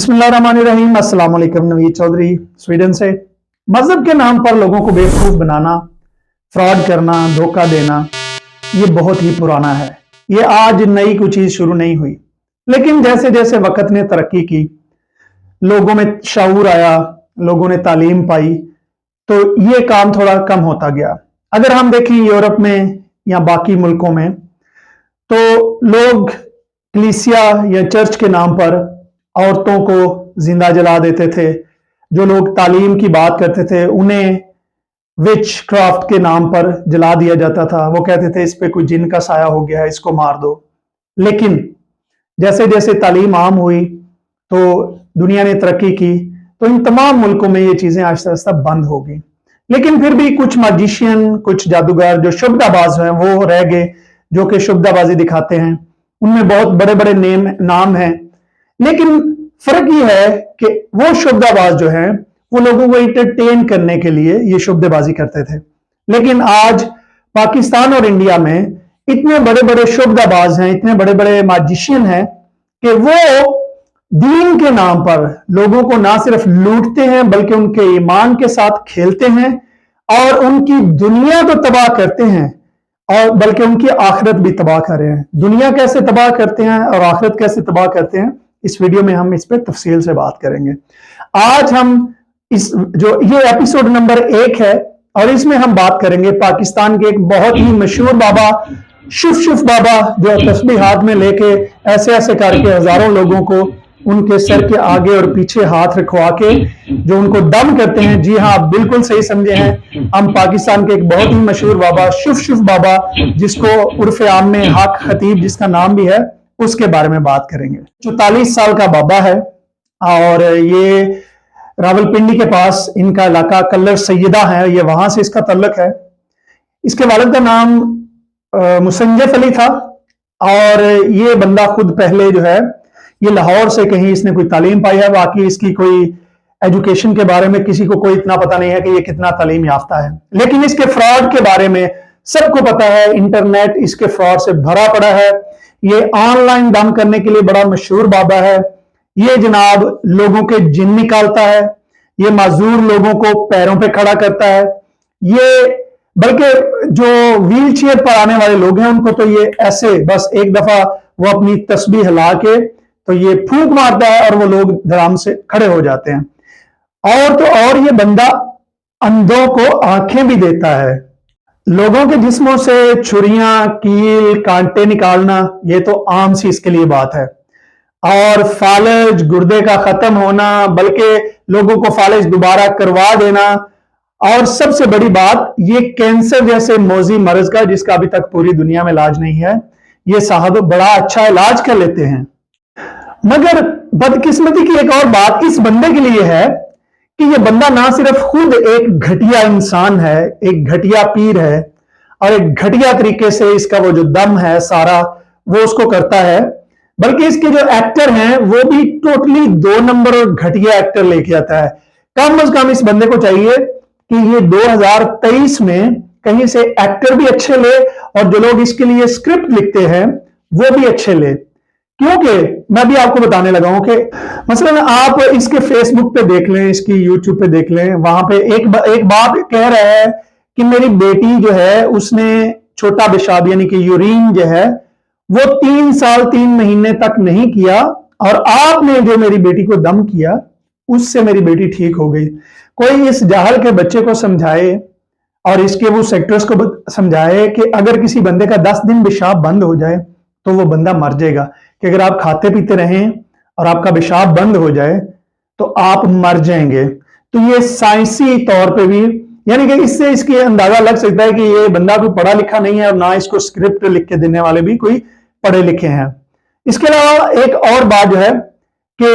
बिस्मिल्लाहिर्रहमानिर्रहीम। अस्सलाम वालेकुम। नवीद चौधरी स्वीडन से। मजहब के नाम पर लोगों को बेवकूफ बनाना, फ्रॉड करना, धोखा देना, ये बहुत ही पुराना है। ये आज नई कोई चीज शुरू नहीं हुई, लेकिन जैसे जैसे वक्त ने तरक्की की, लोगों में शऊर आया, लोगों ने तालीम पाई, तो ये काम थोड़ा कम होता गया। अगर हम देखें यूरोप में या बाकी मुल्कों में, तो लोग कलीसिया या चर्च के नाम पर औरतों को जिंदा जला देते थे। जो लोग तालीम की बात करते थे उन्हें विच क्राफ्ट के नाम पर जला दिया जाता था। वो कहते थे इस पे कोई जिन का साया हो गया है, इसको मार दो। लेकिन जैसे जैसे तालीम आम हुई, तो दुनिया ने तरक्की की, तो इन तमाम मुल्कों में ये चीजें आहिस्ता आहिस्ता बंद हो गई। लेकिन फिर भी कुछ मैजिशियन, कुछ जादूगर जो शुभदाबाज हैं, वो रह गए, जो कि शुभदाबाजी दिखाते हैं। उनमें बहुत बड़े बड़े नाम हैं। लेकिन फर्क ये है कि वो शुभदाबाज जो हैं, वो लोगों को एंटरटेन करने के लिए ये शुभदाबाजी करते थे। लेकिन आज पाकिस्तान और इंडिया में इतने बड़े बड़े शुभदाबाज हैं, इतने बड़े बड़े मैजिशियन हैं कि वो दीन के नाम पर लोगों को ना सिर्फ लूटते हैं, बल्कि उनके ईमान के साथ खेलते हैं और उनकी दुनिया तो तबाह करते हैं, और बल्कि उनकी आखिरत भी तबाह कर रहे हैं। दुनिया कैसे तबाह करते हैं और आखिरत कैसे तबाह करते हैं, इस वीडियो में हम इस पे तफसील से बात करेंगे। आज हम ये एपिसोड नंबर 1 है, और इसमें हम बात करेंगे पाकिस्तान के एक बहुत ही मशहूर बाबा, शुफ बाबा, जो तस्बीह हाथ में लेके ऐसे ऐसे करके हजारों लोगों को उनके सर के आगे और पीछे हाथ रखवा के जो उनको दम करते हैं। जी हाँ, आप बिल्कुल सही समझे हैं। हम पाकिस्तान के एक बहुत ही मशहूर बाबा, शुफ बाबा, जिसको उर्फ आम में हक खतीब जिसका नाम भी है, उसके बारे में बात करेंगे। 44 साल का बाबा है, और ये रावलपिंडी के पास इनका इलाका कल्लर सैयदा है, ये वहां से इसका तल्लुक है। इसके वालिद का नाम मुसंजफ अली था, और ये बंदा खुद पहले जो है, ये लाहौर से कहीं इसने कोई तालीम पाई है। बाकी इसकी कोई एजुकेशन के बारे में किसी को कोई इतना पता नहीं है कि ये कितना तालीम याफ्ता है। लेकिन इसके फ्रॉड के बारे में सबको पता है। इंटरनेट इसके फ्रॉड से भरा पड़ा है। ये ऑनलाइन दम करने के लिए बड़ा मशहूर बाबा है। ये जनाब लोगों के जिन निकालता है, ये माजूर लोगों को पैरों पे खड़ा करता है। ये बल्कि जो व्हील चेयर पर आने वाले लोग हैं, उनको तो ये ऐसे बस एक दफा वो अपनी तस्बीह हिला के तो ये फूंक मारता है, और वो लोग धड़ाम से खड़े हो जाते हैं। और तो और ये बंदा अंधों को आंखें भी देता है। लोगों के जिस्मों से छुरियां, कील, कांटे निकालना, ये तो आम सी इसके लिए बात है। और फालज, गुर्दे का खत्म होना, बल्कि लोगों को फालज दोबारा करवा देना, और सबसे बड़ी बात, ये कैंसर जैसे मौजी मर्ज का, जिसका अभी तक पूरी दुनिया में इलाज नहीं है, ये साहब बड़ा अच्छा इलाज कर लेते हैं। मगर बदकिस्मती की एक और बात इस बंदे के लिए है कि ये बंदा ना सिर्फ खुद एक घटिया इंसान है, एक घटिया पीर है, और एक घटिया तरीके से इसका वो जो दम है सारा वो उसको करता है, बल्कि इसके जो एक्टर हैं वो भी टोटली 2 नंबर और घटिया एक्टर लेके आता है। कम से कम इस बंदे को चाहिए कि ये 2023 में कहीं से एक्टर भी अच्छे ले, और जो लोग इसके लिए स्क्रिप्ट लिखते हैं वो भी अच्छे ले। क्योंकि मैं भी आपको बताने लगा हूं कि मसलन आप इसके फेसबुक पे देख लें, इसकी यूट्यूब पे देख लें, वहां पे एक बाप कह रहा है कि मेरी बेटी जो है, उसने छोटा पेशाब यानी कि यूरिन जो है वो 3 साल 3 महीने तक नहीं किया, और आपने जो मेरी बेटी को दम किया उससे मेरी बेटी ठीक हो गई। कोई इस जाहल के बच्चे को समझाए, और इसके वो सेक्टर्स को समझाए कि अगर किसी बंदे का 10 दिन पेशाब बंद हो जाए तो वो बंदा मर जाएगा, कि अगर आप खाते पीते रहें और आपका पेशाब बंद हो जाए तो आप मर जाएंगे। तो ये साइंसी तौर पे भी, यानी कि इससे इसकी अंदाजा लग सकता है कि ये बंदा कोई पढ़ा लिखा नहीं है, और ना इसको स्क्रिप्ट लिख के देने वाले भी कोई पढ़े लिखे हैं। इसके अलावा एक और बात जो है कि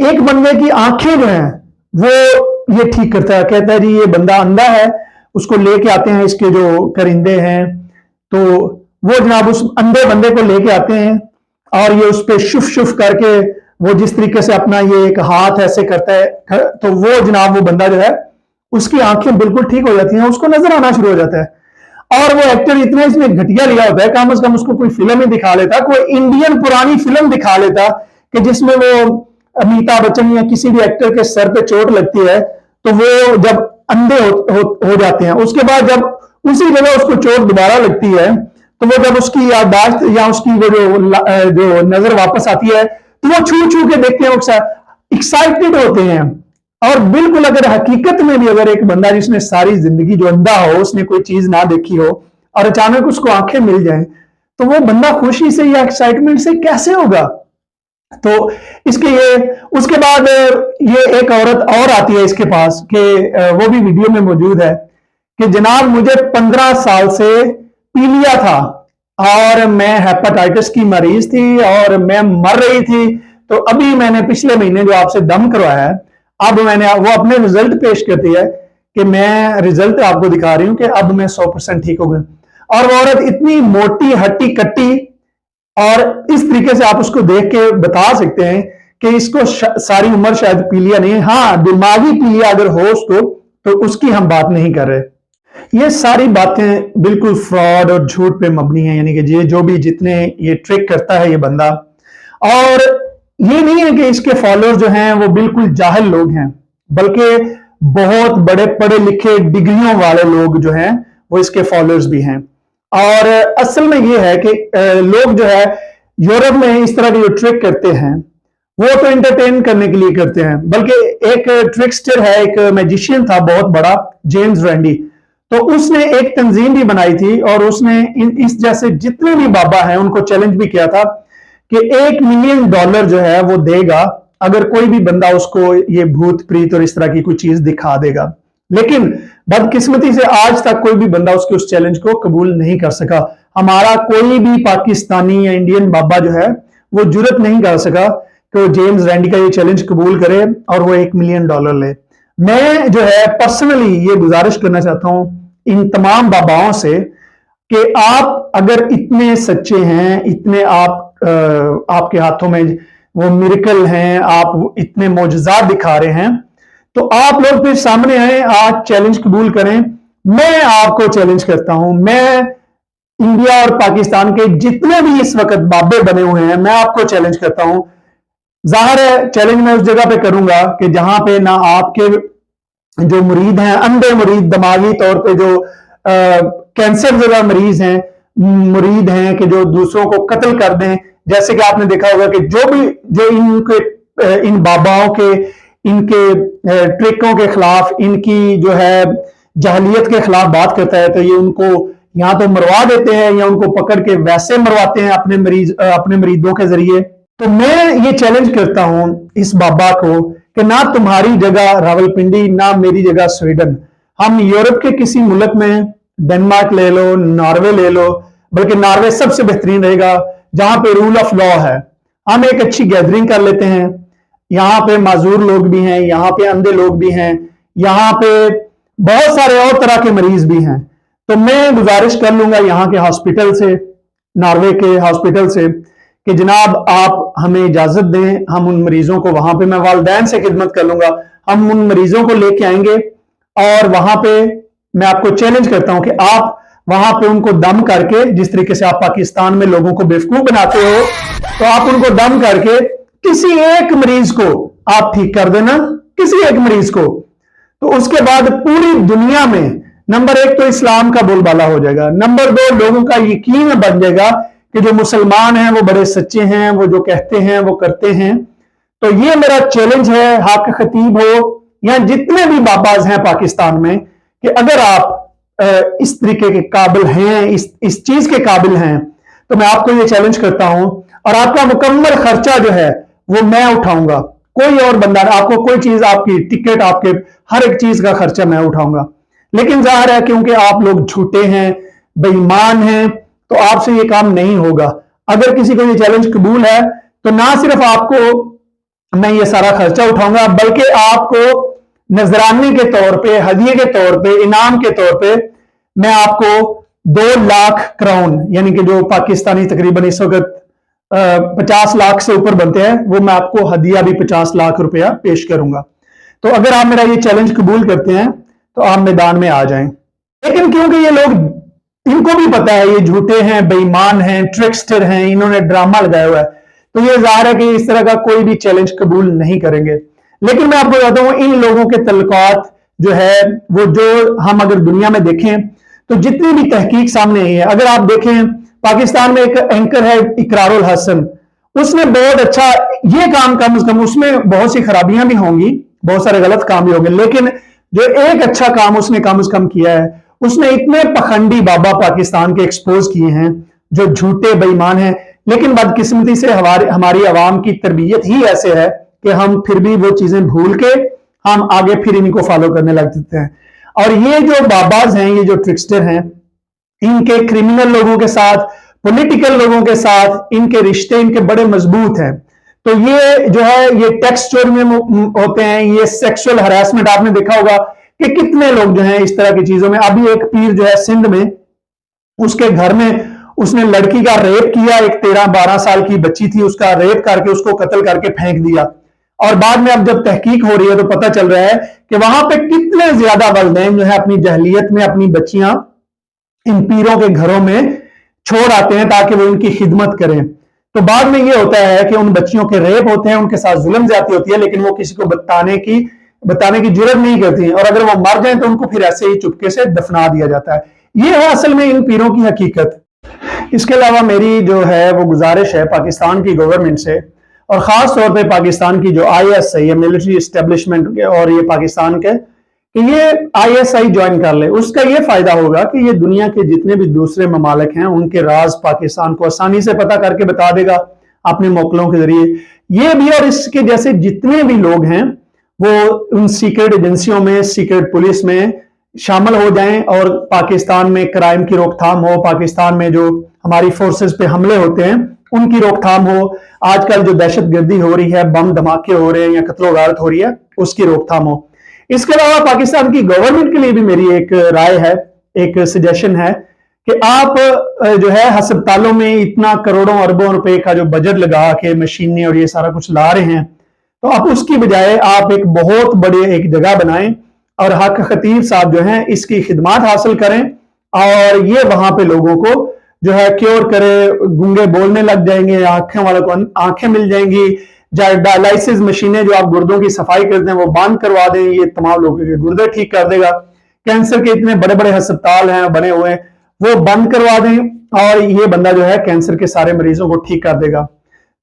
एक बंदे की आंखें जो हैं वो ये ठीक करता है। कहता है जी ये बंदा अंधा है, उसको लेके आते हैं इसके जो करिंदे हैं, तो वो जनाब उस अंधे बंदे को लेके आते हैं, और ये उस पर शुफ करके वो जिस तरीके से अपना ये एक हाथ ऐसे करता है, तो वो जनाब वो बंदा जो है उसकी आंखें बिल्कुल ठीक हो जाती हैं, उसको नजर आना शुरू हो जाता है। और वो एक्टर इतना इसमें घटिया लिया होता है, कम से कम उसको कोई फिल्म ही दिखा लेता, कोई इंडियन पुरानी फिल्म दिखा लेता कि जिसमें वो अमिताभ बच्चन या किसी भी एक्टर के सर पे चोट लगती है तो वो जब अंधे हो जाते हैं, उसके बाद जब उसी जगह उसको चोट दोबारा लगती है तो वो जब उसकी याददाश्त या उसकी वो जो नजर वापस आती है तो वो छू छू के देखते हैं, एक्साइटेड होते हैं। और बिल्कुल अगर हकीकत में भी अगर एक बंदा जिसने सारी जिंदगी जो अंधा हो, उसने कोई चीज ना देखी हो और अचानक उसको आंखें मिल जाएं, तो वो बंदा खुशी से या एक्साइटमेंट से कैसे होगा। तो इसके ये उसके बाद ये एक औरत और आती है इसके पास कि वो भी वीडियो में मौजूद है कि जनाब मुझे 15 साल से पीलिया था और मैं हेपेटाइटिस की मरीज थी और मैं मर रही थी, तो अभी मैंने पिछले महीने जो आपसे दम करवाया है, अब मैंने वो अपने रिजल्ट पेश करती है कि मैं रिजल्ट आपको दिखा रही हूं कि अब मैं 100% ठीक हो गई। और वो औरत इतनी मोटी हट्टी कट्टी, और इस तरीके से आप उसको देख के बता सकते हैं कि इसको सारी उम्र शायद पीलिया नहीं है। हाँ, दिमागी पीलिया अगर हो उसको, तो उसकी हम बात नहीं कर रहे। ये सारी बातें बिल्कुल फ्रॉड और झूठ पे मबनी है, यानी कि ये जो भी जितने ये ट्रिक करता है ये बंदा, और ये नहीं है कि इसके फॉलोअर्स जो हैं वो बिल्कुल जाहिल लोग हैं, बल्कि बहुत बड़े पढ़े लिखे डिग्रियों वाले लोग जो हैं वो इसके फॉलोअर्स भी हैं। और असल में ये है कि लोग जो है यूरोप में इस तरह की जो ट्रिक करते हैं वो तो एंटरटेन करने के लिए करते हैं, बल्कि एक ट्रिकस्टर है, एक मैजिशियन था बहुत बड़ा, जेम्स रैंडी, तो उसने एक तंजीम भी बनाई थी और उसने इस जैसे जितने भी बाबा हैं उनको चैलेंज भी किया था कि $1 मिलियन जो है वो देगा अगर कोई भी बंदा उसको ये भूत प्रीत और इस तरह की कोई चीज दिखा देगा। लेकिन बदकिस्मती से आज तक कोई भी बंदा उसके उस चैलेंज को कबूल नहीं कर सका। हमारा कोई भी पाकिस्तानी या इंडियन बाबा जो है वो जुर्रत नहीं कर सका कि वो जेम्स रैंडी का ये चैलेंज कबूल करे और वो $1 मिलियन ले। मैं जो है पर्सनली ये गुजारिश करना चाहता हूं इन तमाम बाबाओं से कि आप अगर इतने सच्चे हैं, इतने आपके हाथों में वो मिरेकल हैं, आप इतने मोजज़ात दिखा रहे हैं, तो आप लोग फिर सामने आए, आज चैलेंज कबूल करें। मैं आपको चैलेंज करता हूं, मैं इंडिया और पाकिस्तान के जितने भी इस वक्त बाबे बने हुए हैं, मैं आपको चैलेंज करता हूं। जाहिर है चैलेंज मैं उस जगह पे करूंगा कि जहां पे ना आपके जो मुरीद हैं, अंधे मुरीद, दिमागी तौर पे जो कैंसर ज़दा मरीज हैं, मुरीद हैं कि जो दूसरों को कत्ल कर दें, जैसे कि आपने देखा होगा कि जो इन बाबाओं के, इनके ट्रिकों के खिलाफ, इनकी जो है जहलियत के खिलाफ बात करता है, तो ये उनको या तो मरवा देते हैं या उनको पकड़ के वैसे मरवाते हैं अपने मरीदों के जरिए। तो मैं ये चैलेंज करता हूं इस बाबा को कि ना तुम्हारी जगह रावलपिंडी, ना मेरी जगह स्वीडन, हम यूरोप के किसी मुल्क में, डेनमार्क ले लो, नॉर्वे ले लो, बल्कि नॉर्वे सबसे बेहतरीन रहेगा जहां पे रूल ऑफ लॉ है। हम एक अच्छी गैदरिंग कर लेते हैं, यहाँ पे माजूर लोग भी हैं, यहाँ पे अंधे लोग भी हैं, यहाँ पे बहुत सारे और तरह के मरीज भी हैं। तो मैं गुजारिश कर लूंगा यहाँ के हॉस्पिटल से, नॉर्वे के हॉस्पिटल से, कि जनाब आप हमें इजाजत दें, हम उन मरीजों को वहां पे, मैं वालदैन से खिदमत कर लूंगा, हम उन मरीजों को लेके आएंगे और वहां पे मैं आपको चैलेंज करता हूं कि आप वहां पे उनको दम करके, जिस तरीके से आप पाकिस्तान में लोगों को बेवकूफ बनाते हो, तो आप उनको दम करके किसी एक मरीज को आप ठीक कर देना, किसी एक मरीज को। तो उसके बाद पूरी दुनिया में नंबर 1 तो इस्लाम का बोलबाला हो जाएगा, नंबर 2 लोगों का यकीन बन जाएगा कि जो मुसलमान हैं वो बड़े सच्चे हैं, वो जो कहते हैं वो करते हैं। तो ये मेरा चैलेंज है, हाक खतीब हो या जितने भी बाबाज हैं पाकिस्तान में, कि अगर आप इस तरीके के काबिल हैं, इस चीज के काबिल हैं, तो मैं आपको ये चैलेंज करता हूं और आपका मुकम्मल खर्चा जो है वो मैं उठाऊंगा, कोई और बंदा, आपको कोई चीज, आपकी टिकट, आपके हर एक चीज का खर्चा मैं उठाऊंगा। लेकिन जाहिर है क्योंकि आप लोग झूठे हैं, बेईमान हैं, तो आपसे ये काम नहीं होगा। अगर किसी को ये चैलेंज कबूल है तो ना सिर्फ आपको मैं ये सारा खर्चा उठाऊंगा, बल्कि आपको नजराने के तौर पे, हदिये के तौर पे, इनाम के तौर पे मैं आपको 2 लाख क्राउन, यानी कि जो पाकिस्तानी तकरीबन इस वक्त 50 लाख से ऊपर बनते हैं, वो मैं आपको हदिया भी 50 लाख रुपया पेश करूंगा। तो अगर आप मेरा ये चैलेंज कबूल करते हैं तो आप मैदान में आ जाएं। लेकिन क्योंकि ये लोग, इनको भी पता है ये झूठे हैं, बेईमान हैं, ट्रिकस्टर हैं, इन्होंने ड्रामा लगाया हुआ है, तो ये जाहिर है कि इस तरह का कोई भी चैलेंज कबूल नहीं करेंगे। लेकिन मैं आपको बताता हूं, इन लोगों के तल्लुकात जो है वो, जो हम अगर दुनिया में देखें तो जितनी भी तहकीक सामने आई है, अगर आप देखें पाकिस्तान में एक एंकर है इकरारुल हसन, उसने बहुत अच्छा ये काम, कम से कम उसमें बहुत सी खराबियां भी होंगी, बहुत सारे गलत काम भी होंगे, लेकिन जो एक अच्छा काम उसने कम से कम किया है, उसने इतने पखंडी बाबा पाकिस्तान के एक्सपोज किए हैं जो झूठे बेईमान हैं। लेकिन बदकिस्मती से हमारी आवाम की तरबियत ही ऐसे है कि हम फिर भी वो चीजें भूल के हम आगे फिर इनको फॉलो करने लग जाते हैं। और ये जो बाबाज हैं, ये जो ट्रिक्स्टर हैं, इनके क्रिमिनल लोगों के साथ, पॉलिटिकल लोगों के साथ इनके रिश्ते इनके बड़े मजबूत हैं। तो ये जो है ये टेक्स्ट स्टोरी में होते हैं, ये सेक्सुअल हरासमेंट आपने देखा होगा कि कितने लोग जो हैं इस तरह की चीजों में। अभी एक पीर जो है सिंध में, उसके घर में उसने लड़की का रेप किया, एक 13-12 साल की बच्ची थी, उसका रेप करके उसको कत्ल करके फेंक दिया। और बाद में अब जब तहकीक हो रही है तो पता चल रहा है कि वहां पे कितने ज्यादा वालिदैन जो है अपनी जहलियत में अपनी बच्चियां इन पीरों के घरों में छोड़ आते हैं ताकि वो उनकी खिदमत करें। तो बाद में ये होता है कि उन बच्चियों के रेप होते हैं, उनके साथ जुल्म ज्यादती होती है, लेकिन वो किसी को बताने की जुर्रत नहीं करती, और अगर वो मर जाए तो उनको फिर ऐसे ही चुपके से दफना दिया जाता है। ये है असल में इन पीरों की हकीकत। इसके अलावा मेरी जो है वो गुजारिश है पाकिस्तान की गवर्नमेंट से, और खास तौर पे पाकिस्तान की जो IS है, ये मिलिट्री एस्टेब्लिशमेंट और ये पाकिस्तान के, कि ये ISI ज्वाइन कर ले। उसका ये फायदा होगा कि ये दुनिया के जितने भी दूसरे ममालिक हैं उनके राज पाकिस्तान को आसानी से पता करके बता देगा अपने मोकलों के जरिए। ये भी और इसके जैसे जितने भी लोग हैं वो उन सीक्रेट एजेंसियों में, सीक्रेट पुलिस में शामिल हो जाएं और पाकिस्तान में क्राइम की रोकथाम हो, पाकिस्तान में जो हमारी फोर्सेस पे हमले होते हैं उनकी रोकथाम हो, आजकल जो दहशतगर्दी हो रही है, बम धमाके हो रहे हैं या कत्लो गारत हो रही है, उसकी रोकथाम हो। इसके अलावा पाकिस्तान की गवर्नमेंट के लिए भी मेरी एक राय है, एक सजेशन है कि आप जो है अस्पतालों में इतना करोड़ों अरबों रुपए का जो बजट लगा के मशीनें और ये सारा कुछ ला रहे हैं, तो आप उसकी बजाय आप एक बहुत बड़े एक जगह बनाएं और हक खतीब साहब जो हैं इसकी खिदमत हासिल करें, और ये वहां पे लोगों को जो है क्योर करे, गूंगे बोलने लग जाएंगे, आंखें वालों को आंखें मिल जाएंगी, डायलिसिस मशीनें जो आप गुर्दों की सफाई करते हैं वो बंद करवा दें, ये तमाम लोगों के गुर्दे ठीक कर देगा। कैंसर के इतने बड़े बड़े अस्पताल हैं बने हुए, वो बंद करवा दें और ये बंदा जो है कैंसर के सारे मरीजों को ठीक कर देगा।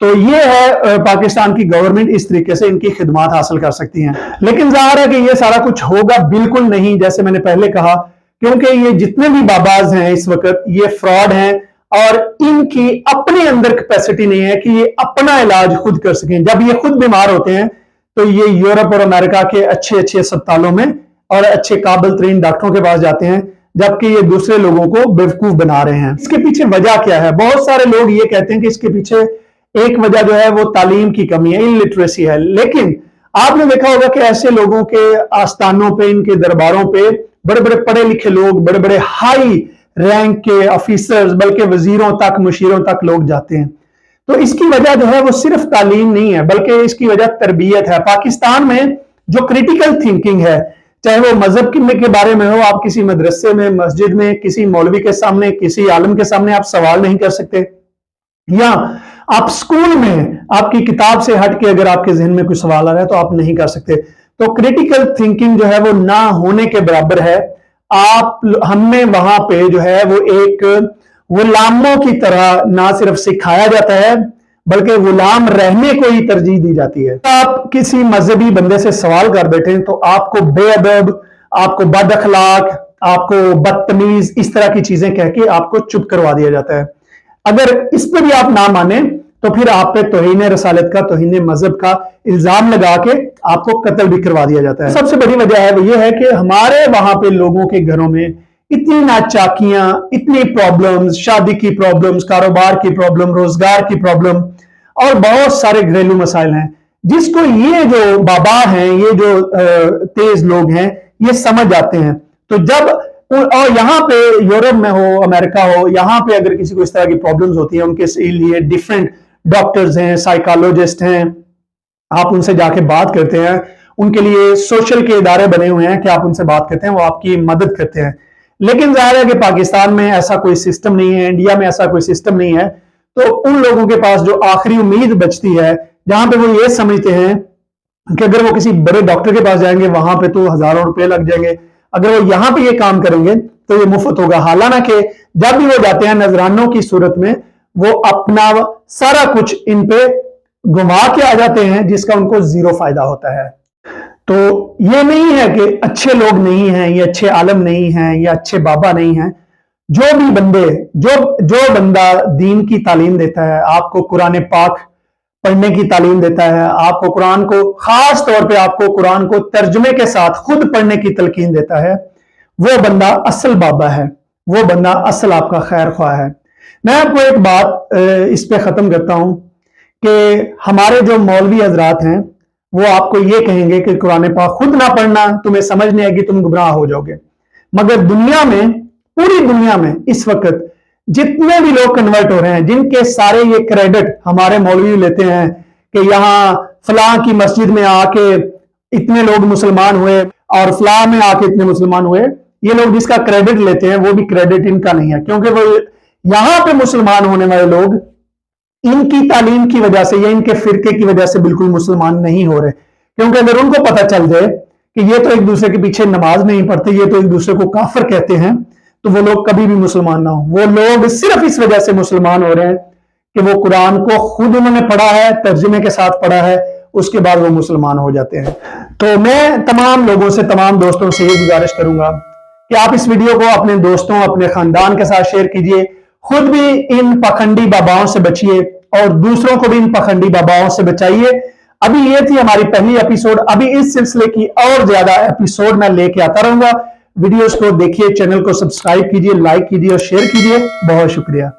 तो ये है पाकिस्तान की गवर्नमेंट इस तरीके से इनकी खिदमत हासिल कर सकती हैं। लेकिन जाहिर है कि ये सारा कुछ होगा बिल्कुल नहीं, जैसे मैंने पहले कहा, क्योंकि ये जितने भी बाबाज हैं इस वक्त ये फ्रॉड हैं और इनकी अपने अंदर कैपेसिटी नहीं है कि ये अपना इलाज खुद कर सकें। जब ये खुद बीमार होते हैं तो ये यूरोप और अमेरिका के अच्छे अच्छे अस्पतालों में और अच्छे काबिल तरीन डॉक्टरों के पास जाते हैं, जबकि ये दूसरे लोगों को बेवकूफ बना रहे हैं। इसके पीछे वजह क्या है? बहुत सारे लोग ये कहते हैं कि इसके पीछे एक वजह जो है वो तालीम की कमी है, इलिटरेसी है। लेकिन आपने देखा होगा कि ऐसे लोगों के आस्थानों पे, इनके दरबारों पे बड़े बड़े पढ़े लिखे लोग, बड़े बड़े हाई रैंक के ऑफिसर्स, बल्कि वजीरों तक, मुशीरों तक लोग जाते हैं। तो इसकी वजह जो है वो सिर्फ तालीम नहीं है, बल्कि इसकी वजह तरबियत है। पाकिस्तान में जो क्रिटिकल थिंकिंग है, चाहे वो मजहब के बारे में हो, आप किसी मदरसे में, मस्जिद में, किसी मौलवी के सामने, किसी आलम के सामने आप सवाल नहीं कर सकते, या आप स्कूल में आपकी किताब से हट के अगर आपके जहन में कोई सवाल आ रहा है तो आप नहीं कर सकते। तो क्रिटिकल थिंकिंग जो है वो ना होने के बराबर है। हमें वहां पे जो है वो एक गुलामों की तरह ना सिर्फ सिखाया जाता है बल्कि गुलाम रहने को ही तरजीह दी जाती है। आप किसी मजहबी बंदे से सवाल कर बैठे तो आपको बेअदब, आपको बद अखलाक, आपको बदतमीज, इस तरह की चीजें कह के आपको चुप करवा दिया जाता है। अगर इस पर भी आप ना माने तो फिर आप पे तौहीन रसालत का, तौहीन मजहब का इल्जाम लगा के आपको कत्ल भी करवा दिया जाता है। सबसे बड़ी वजह है वो ये है कि हमारे वहां पे लोगों के घरों में इतनी नाचाकियां, इतनी प्रॉब्लम्स, शादी की प्रॉब्लम्स, कारोबार की प्रॉब्लम, रोजगार की प्रॉब्लम और बहुत सारे घरेलू मसाइल हैं, जिसको ये जो बाबा हैं, ये जो तेज लोग हैं, ये समझ जाते हैं। तो जब और यहाँ पे यूरोप में हो, अमेरिका हो, यहाँ पे अगर किसी को इस तरह की प्रॉब्लम्स होती है, उनके लिए डिफरेंट डॉक्टर्स हैं, साइकोलॉजिस्ट हैं, आप उनसे जाके बात करते हैं, उनके लिए सोशल के इदारे बने हुए हैं कि आप उनसे बात करते हैं, वो आपकी मदद करते हैं। लेकिन जाहिर है कि पाकिस्तान में ऐसा कोई सिस्टम नहीं है, इंडिया में ऐसा कोई सिस्टम नहीं है। तो उन लोगों के पास जो आखिरी उम्मीद बचती है, जहां पे वो ये समझते हैं कि अगर वो किसी बड़े डॉक्टर के पास जाएंगे वहां पे तो हजारों रुपए लग जाएंगे, अगर वो यहां पे ये काम करेंगे तो ये मुफ्त होगा। हालांकि जब भी वो जाते हैं नजरानों की सूरत में, वो अपना सारा कुछ इन पे घुमा के आ जाते हैं, जिसका उनको जीरो फायदा होता है। तो ये नहीं है कि अच्छे लोग नहीं हैं, ये अच्छे आलम नहीं हैं, ये अच्छे बाबा नहीं हैं। जो भी बंदे जो बंदा दीन की तालीम देता है, आपको कुरान पाक पढ़ने की तालीम देता है, आपको कुरान को खास तौर पे आपको कुरान को तर्जुमे के साथ खुद पढ़ने की तलकीन देता है, वो बंदा असल बाबा है, वो बंदा असल आपका खैर ख्वाह है। मैं आपको एक बात इस पे खत्म करता हूं कि हमारे जो मौलवी हजरात हैं वो आपको ये कहेंगे कि कुरान पाक खुद ना पढ़ना, तुम्हें समझ नहीं आएगी, तुम गुमराह हो जाओगे। मगर दुनिया में, पूरी दुनिया में इस वक्त जितने भी लोग कन्वर्ट हो रहे हैं, जिनके सारे ये क्रेडिट हमारे मौलवी लेते हैं कि यहां फलां की मस्जिद में आके इतने लोग मुसलमान हुए और फलां में आके इतने मुसलमान हुए, ये लोग जिसका क्रेडिट लेते हैं वो भी क्रेडिट इनका नहीं है, क्योंकि वो यहां पे मुसलमान होने वाले लोग इनकी तालीम की वजह से या इनके फिरके की वजह से बिल्कुल मुसलमान नहीं हो रहे। क्योंकि अगर उनको पता चल जाए कि ये तो एक दूसरे के पीछे नमाज नहीं पढ़ते, ये तो एक दूसरे को काफिर कहते हैं, तो वो लोग कभी भी मुसलमान ना हो। वो लोग सिर्फ इस वजह से मुसलमान हो रहे हैं कि वो कुरान को खुद उन्होंने पढ़ा है, तर्जुमे के साथ पढ़ा है, उसके बाद वो मुसलमान हो जाते हैं। तो मैं तमाम लोगों से, तमाम दोस्तों से ये गुजारिश करूंगा कि आप इस वीडियो को अपने दोस्तों, अपने खानदान के साथ शेयर कीजिए, खुद भी इन पखंडी बाबाओं से बचिए और दूसरों को भी इन पखंडी बाबाओं से बचाइए। अभी ये थी हमारी पहली एपिसोड, अभी इस सिलसिले की और ज्यादा एपिसोड मैं लेके आता रहूंगा। वीडियोस को देखिए, चैनल को सब्सक्राइब कीजिए, लाइक कीजिए और शेयर कीजिए। बहुत शुक्रिया।